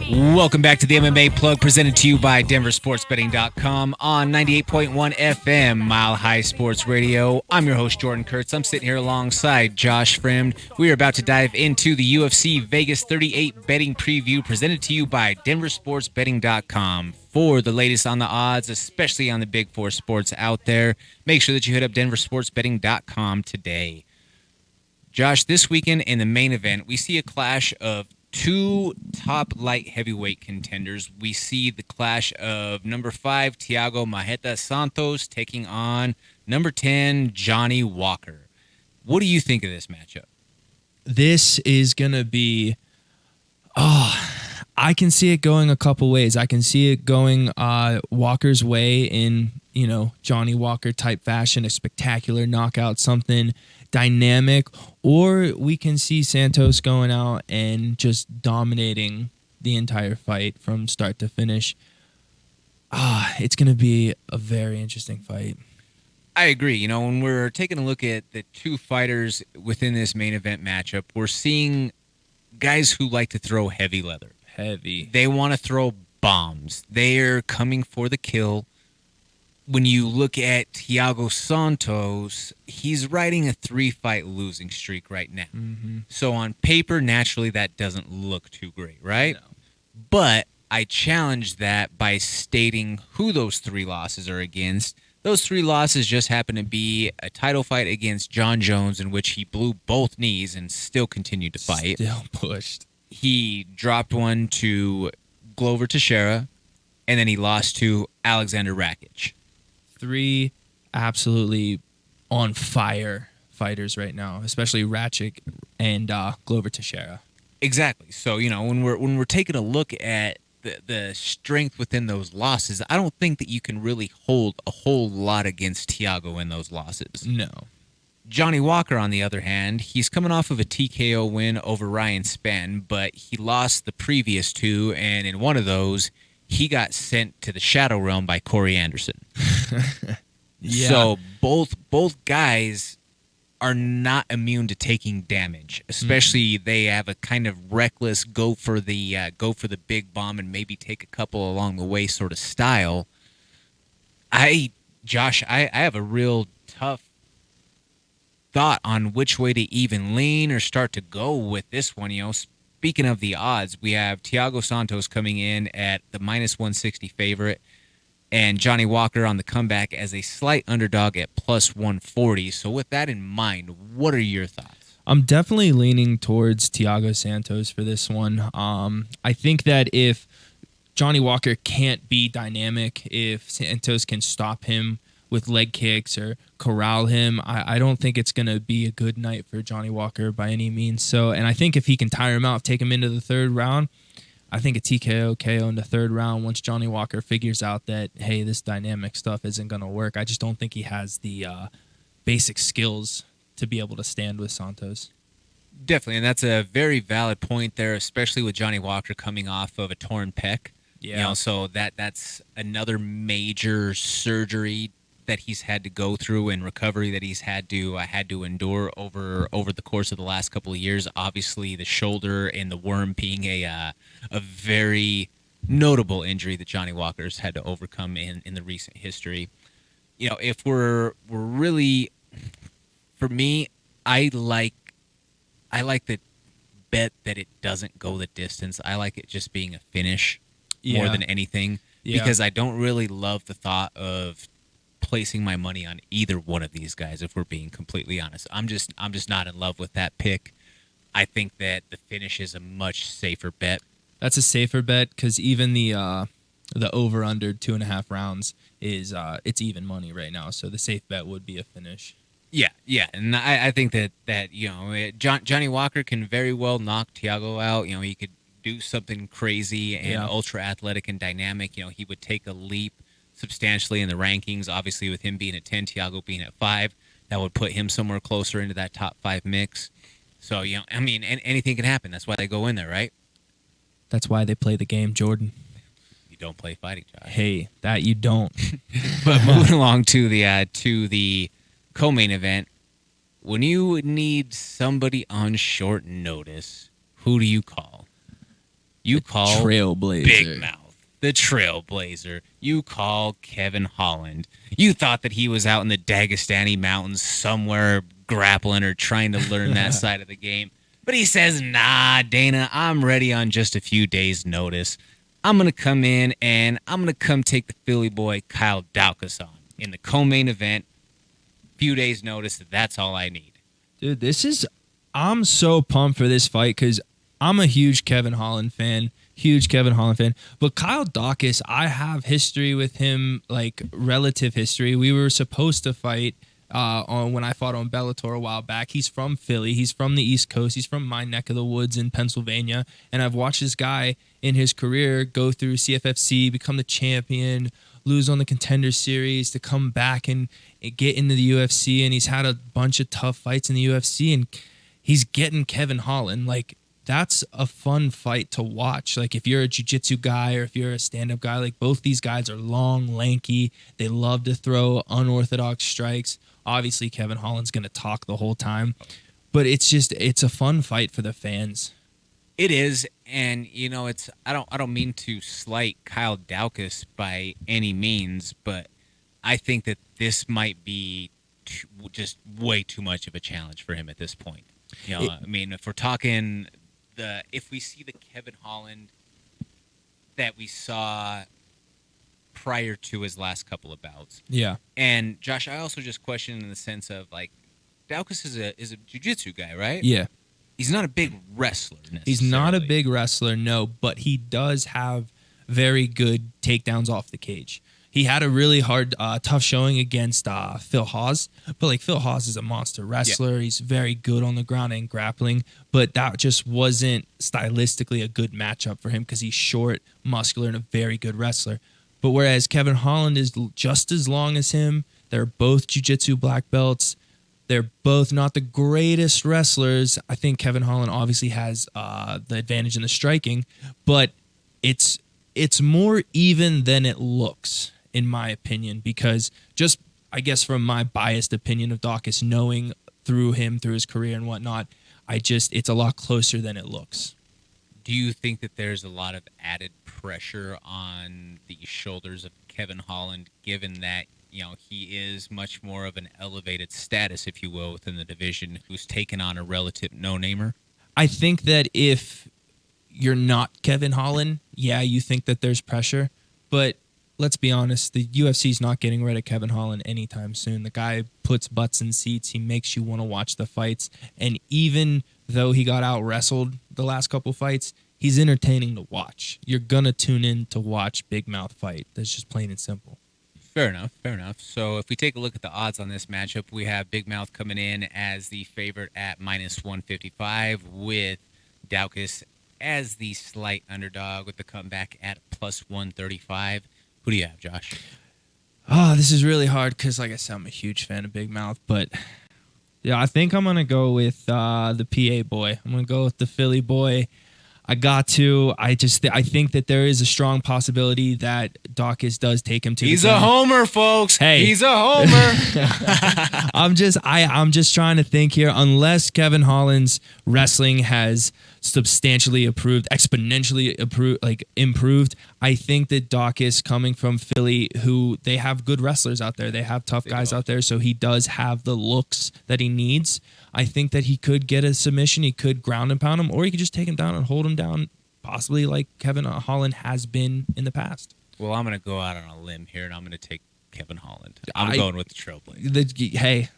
Welcome back to the MMA Plug, presented to you by DenverSportsBetting.com on 98.1 FM, Mile High Sports Radio. I'm your host, Jordan Kurtz. I'm sitting here alongside Josh Fremd. We are about to dive into the UFC Vegas 38 betting preview, presented to you by DenverSportsBetting.com. For the latest on the odds, especially on the big four sports out there, make sure that you hit up DenverSportsBetting.com today. Josh, this weekend in the main event, we see a clash of two top light heavyweight contenders. We see the clash of number 5, Thiago Majeta Santos, taking on number 10, Johnny Walker. What do you think of this matchup? This is going to be... I can see it going a couple ways. I can see it going Walker's way in, Johnny Walker type fashion, a spectacular knockout, something dynamic, or we can see Santos going out and just dominating the entire fight from start to finish. It's going to be a very interesting fight. I agree. When we're taking a look at the two fighters within this main event matchup, we're seeing guys who like to throw heavy leather. They want to throw bombs. They're coming for the kill. When you look at Thiago Santos, he's riding a 3-fight losing streak right now. Mm-hmm. So on paper, naturally, that doesn't look too great, right? No. But I challenge that by stating who those 3 losses are against. Those 3 losses just happen to be a title fight against John Jones, in which he blew both knees and still continued to fight. Still pushed. He dropped one to Glover Teixeira, and then he lost to Alexander Rakic. 3 absolutely on fire fighters right now, especially Rakic and Glover Teixeira. Exactly. So, when we're taking a look at the strength within those losses, I don't think that you can really hold a whole lot against Thiago in those losses. No. Johnny Walker, on the other hand, he's coming off of a TKO win over Ryan Spann, but he lost the previous 2, and in one of those, he got sent to the Shadow Realm by Corey Anderson. Yeah. So both guys are not immune to taking damage, especially they have a kind of reckless go for the big bomb and maybe take a couple along the way sort of style. I have a real tough thought on which way to even lean or start to go with this one. Speaking of the odds, we have Thiago Santos coming in at the -160 favorite, and Johnny Walker on the comeback as a slight underdog at +140. So with that in mind, what are your thoughts? I'm definitely leaning towards Thiago Santos for this one. I think that if Johnny Walker can't be dynamic, if Santos can stop him with leg kicks or corral him, I don't think it's going to be a good night for Johnny Walker by any means. So, and I think if he can tire him out, take him into the 3rd round, I think a TKO, KO in the 3rd round, once Johnny Walker figures out that, hey, this dynamic stuff isn't going to work. I just don't think he has the basic skills to be able to stand with Santos. Definitely, and that's a very valid point there, especially with Johnny Walker coming off of a torn pec. Yeah. So that's another major surgery that he's had to go through and recovery that he's had to endure over the course of the last couple of years. Obviously, the shoulder and the worm being a very notable injury that Johnny Walker's had to overcome in the recent history. If we're really, for me, I like the bet that it doesn't go the distance. I like it just being a finish more than anything, because I don't really love the thought of placing my money on either one of these guys, if we're being completely honest. I'm just not in love with that pick. I think that the finish is a much safer bet. That's a safer bet, because even the over under 2.5 rounds is it's even money right now. So the safe bet would be a finish. Yeah, and I think that Johnny Walker can very well knock Thiago out. He could do something crazy and ultra athletic and dynamic. He would take a leap substantially in the rankings. Obviously, with him being at 10, Thiago being at 5, that would put him somewhere closer into that top 5 mix. So, anything can happen. That's why they go in there, right? That's why they play the game, Jordan. You don't play fighting, Josh. Hey, that you don't. But moving along to the co-main event, when you need somebody on short notice, who do you call? You call Trailblazer. Big Mouth the Trailblazer. You call Kevin Holland. You thought that he was out in the Dagestani mountains somewhere grappling or trying to learn that side of the game. But he says, nah, Dana, I'm ready on just a few days' notice. I'm going to come in and I'm going to come take the Philly boy Kyle Daukaus on in the co-main event. Few days' notice, that's all I need. Dude, I'm so pumped for this fight because I'm a huge Kevin Holland fan. But Kyle Daukaus, I have history with him, like relative history. We were supposed to fight when I fought on Bellator a while back. He's from Philly. He's from the East Coast. He's from my neck of the woods in Pennsylvania. And I've watched this guy in his career go through CFFC, become the champion, lose on the Contender Series, to come back and get into the UFC. And he's had a bunch of tough fights in the UFC. And he's getting Kevin Holland. Like, that's a fun fight to watch. Like, if you're a jiu-jitsu guy or if you're a stand-up guy, like, both these guys are long, lanky. They love to throw unorthodox strikes. Obviously, Kevin Holland's going to talk the whole time. But it's a fun fight for the fans. It is, and I don't mean to slight Kyle Daukaus by any means, but I think that this might be just way too much of a challenge for him at this point. I mean, if we're talking if we see the Kevin Holland that we saw prior to his last couple of bouts. Yeah. And Josh, I also just question in the sense of, like, Daukaus is a jiu-jitsu guy, right? Yeah. He's not a big wrestler necessarily. He's not a big wrestler, no, but he does have very good takedowns off the cage. He had a really hard, tough showing against Phil Hawes, but like Phil Hawes is a monster wrestler. Yeah. He's very good on the ground and grappling, but that just wasn't stylistically a good matchup for him because he's short, muscular, and a very good wrestler. But whereas Kevin Holland is just as long as him, they're both jiu-jitsu black belts. They're both not the greatest wrestlers. I think Kevin Holland obviously has the advantage in the striking, but it's more even than it looks, in my opinion, because just, I guess, from my biased opinion of Daukaus, knowing through him, through his career and whatnot, it's a lot closer than it looks. Do you think that there's a lot of added pressure on the shoulders of Kevin Holland, given that, he is much more of an elevated status, if you will, within the division, who's taken on a relative no-namer? I think that if you're not Kevin Holland, yeah, you think that there's pressure, but let's be honest, the UFC's not getting rid of Kevin Holland anytime soon. The guy puts butts in seats. He makes you want to watch the fights. And even though he got out-wrestled the last couple fights, he's entertaining to watch. You're going to tune in to watch Big Mouth fight. That's just plain and simple. Fair enough. So if we take a look at the odds on this matchup, we have Big Mouth coming in as the favorite at -155, with Daukaus as the slight underdog with the comeback at +135. Who do you have, Josh? Oh, this is really hard because, like I said, I'm a huge fan of Big Mouth. But, yeah, I think I'm going to go with the PA boy. I'm going to go with the Philly boy. I think that there is a strong possibility that Daukaus does take him to. He's a homer, folks. Hey, he's a homer. I'm just trying to think here. Unless Kevin Holland's wrestling has substantially exponentially improved, I think that Daukaus, coming from Philly, who they have good wrestlers out there, they have tough guys out there, so he does have the looks that he needs. I think that he could get a submission, he could ground and pound him, or he could just take him down and hold him down, possibly like Kevin Holland has been in the past. Well, I'm going to go out on a limb here, and I'm going to take Kevin Holland. I'm going with the Trailblazer. Hey,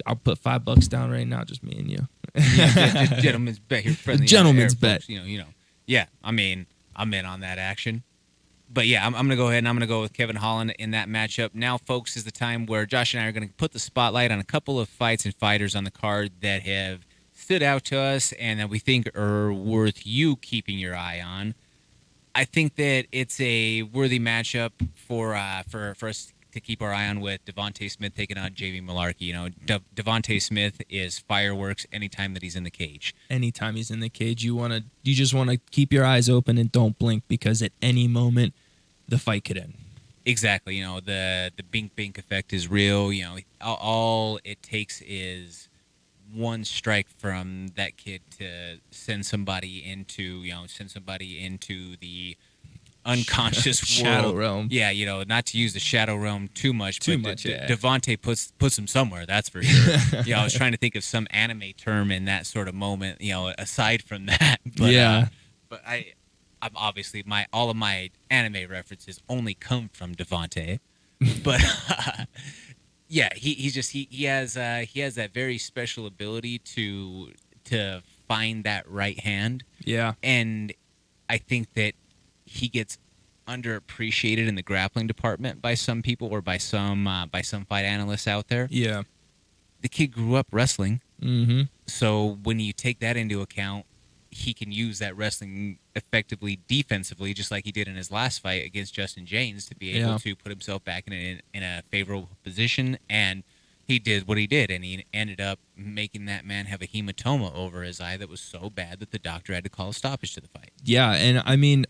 I'll put $5 down right now, just me and you. The gentleman's bet here. The gentleman's bet. Folks, Yeah, I mean, I'm in on that action. But yeah, I'm going to go ahead and I'm going to go with Kevin Holland in that matchup. Now, folks, is the time where Josh and I are going to put the spotlight on a couple of fights and fighters on the card that have stood out to us and that we think are worth you keeping your eye on. I think that it's a worthy matchup for us to keep our eye on, with Devonte Smith taking on Jvan Malarkey. Devonte Smith is fireworks anytime that he's in the cage. Anytime he's in the cage, you just want to keep your eyes open and don't blink, because at any moment the fight could end. Exactly. The bink bink effect is real. All it takes is one strike from that kid to send somebody into the unconscious Shadow world. realm. Yeah, not to use the shadow realm too much, Too but much, yeah. Devonte puts him somewhere. That's for sure. I was trying to think of some anime term in that sort of moment. Aside from that, but Yeah. but I'm obviously all of my anime references only come from Devonte, but yeah, he has that very special ability to find that right hand, Yeah. and I think that he gets underappreciated in the grappling department by some people or by some fight analysts out there. Yeah. The kid grew up wrestling, Mm-hmm. so when you take that into account, he can use that wrestling effectively defensively, just like he did in his last fight against Justin James, to be able Yeah. to put himself back in a favorable position. And he did what he did, and he ended up making that man have a hematoma over his eye that was so bad that the doctor had to call a stoppage to the fight. Yeah, and I mean,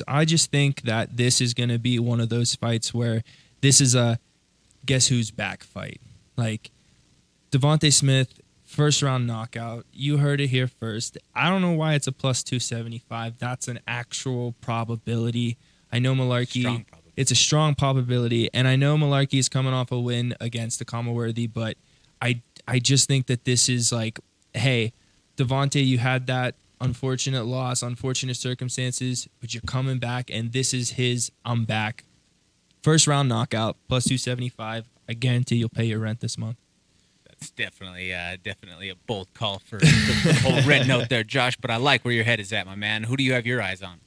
I just think that this is going to be one of those fights where this is a guess who's back fight. Like Devonte Smith, first round knockout. You heard it here first. I don't know why it's a plus 275. That's an actual probability. I know Malarkey. Strong probability. It's a strong probability, and I know Malarkey is coming off a win against Akama Worthy, but I just think that this is like, hey, Devonte, you had that unfortunate loss, unfortunate circumstances, but you're coming back, and this is his I'm back. First round knockout, plus 275. I guarantee you'll pay your rent this month. That's definitely a bold call for the whole rent note there, Josh. But I like where your head is at, my man. Who do you have your eyes on?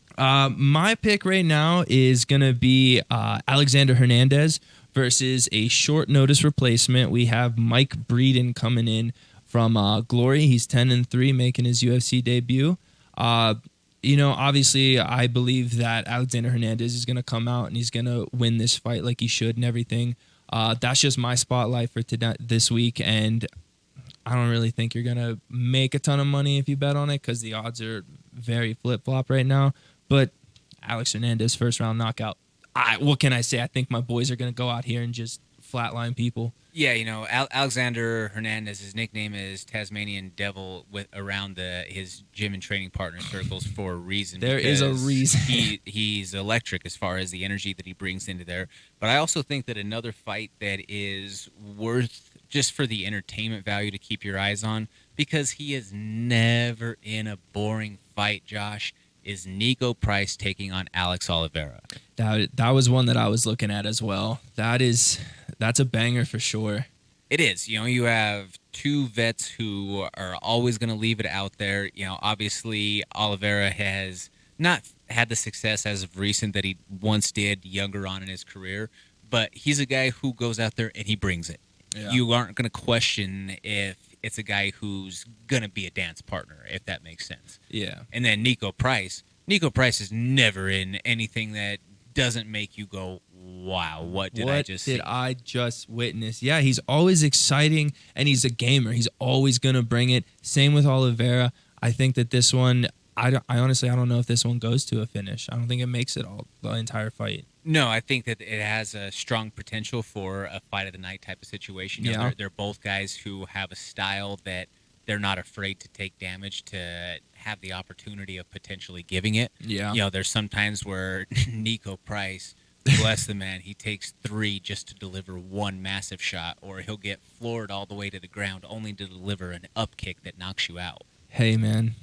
My pick right now is going to be Alexander Hernandez versus a short notice replacement. We have Mike Breeden coming in from Glory. He's 10-3, making his UFC debut. Obviously, I believe that Alexander Hernandez is going to come out and he's going to win this fight like he should and everything. That's just my spotlight for this week, and I don't really think you're going to make a ton of money if you bet on it because the odds are very flip-flop right now. But Alex Hernandez, first-round knockout. What can I say? I think my boys are going to go out here and just flatline people. Yeah, Alexander Hernandez, his nickname is Tasmanian Devil around his gym and training partner circles for a reason. There is a reason. He's electric as far as the energy that he brings into there. But I also think that another fight that is worth just for the entertainment value to keep your eyes on, because he is never in a boring fight, Josh, is Nico Price taking on Alex Oliveira. That was one that I was looking at as well. That's a banger for sure. It is. You have two vets who are always going to leave it out there. Obviously, Oliveira has not had the success as of recent that he once did younger on in his career, but he's a guy who goes out there and he brings it. Yeah. You aren't going to question if it's a guy who's going to be a dance partner, if that makes sense. Yeah. And then Nico Price is never in anything that doesn't make you go, wow, what did I just witness? Yeah, he's always exciting, and he's a gamer. He's always going to bring it. Same with Oliveira. I think that this one, I honestly don't know if this one goes to a finish. I don't think it makes it the entire fight. No, I think that it has a strong potential for a fight of the night type of situation. They're both guys who have a style that they're not afraid to take damage to have the opportunity of potentially giving it. Yeah. There's some times where Nico Price, bless the man, he takes 3 just to deliver one massive shot, or he'll get floored all the way to the ground only to deliver an up kick that knocks you out. Hey, man,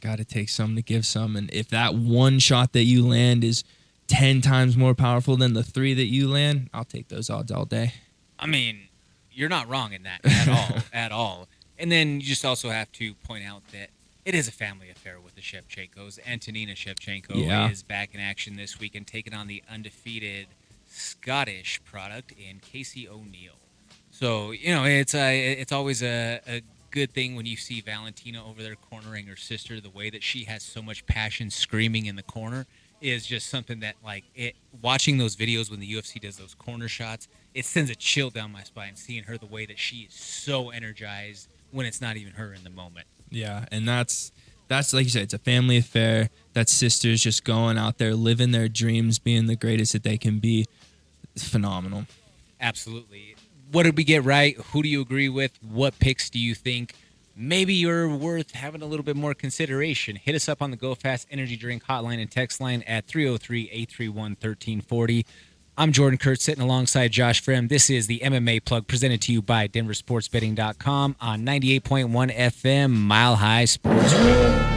got to take some to give some. And if that one shot that you land is 10 times more powerful than the 3 that you land, I'll take those odds all day. I mean, you're not wrong in that at all, at all. And then you just also have to point out that it is a family affair with the Shevchenkos. Antonina Shevchenko is back in action this week and taking on the undefeated Scottish product in Casey O'Neill. So, it's always a good thing when you see Valentina over there cornering her sister. The way that she has so much passion screaming in the corner is just something that, watching those videos when the UFC does those corner shots, it sends a chill down my spine seeing her the way that she is so energized when it's not even her in the moment. Yeah, and that's like you said, it's a family affair. That sisters just going out there, living their dreams, being the greatest that they can be. It's phenomenal. Absolutely. What did we get right? Who do you agree with? What picks do you think maybe you're worth having a little bit more consideration? Hit us up on the Go Fast Energy Drink hotline and text line at 303-831-1340. I'm Jordan Kurtz, sitting alongside Josh Frem. This is the MMA Plug, presented to you by DenverSportsBetting.com on 98.1 FM, Mile High Sports Radio.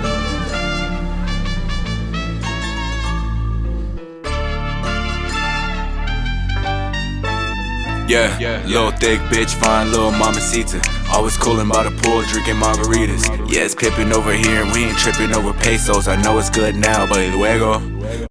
Yeah, little thick bitch, fine little mamacita. Always coolin' by the pool, drinking margaritas. Yeah, it's pippin' over here, and we ain't trippin' over pesos. I know it's good now, but luego.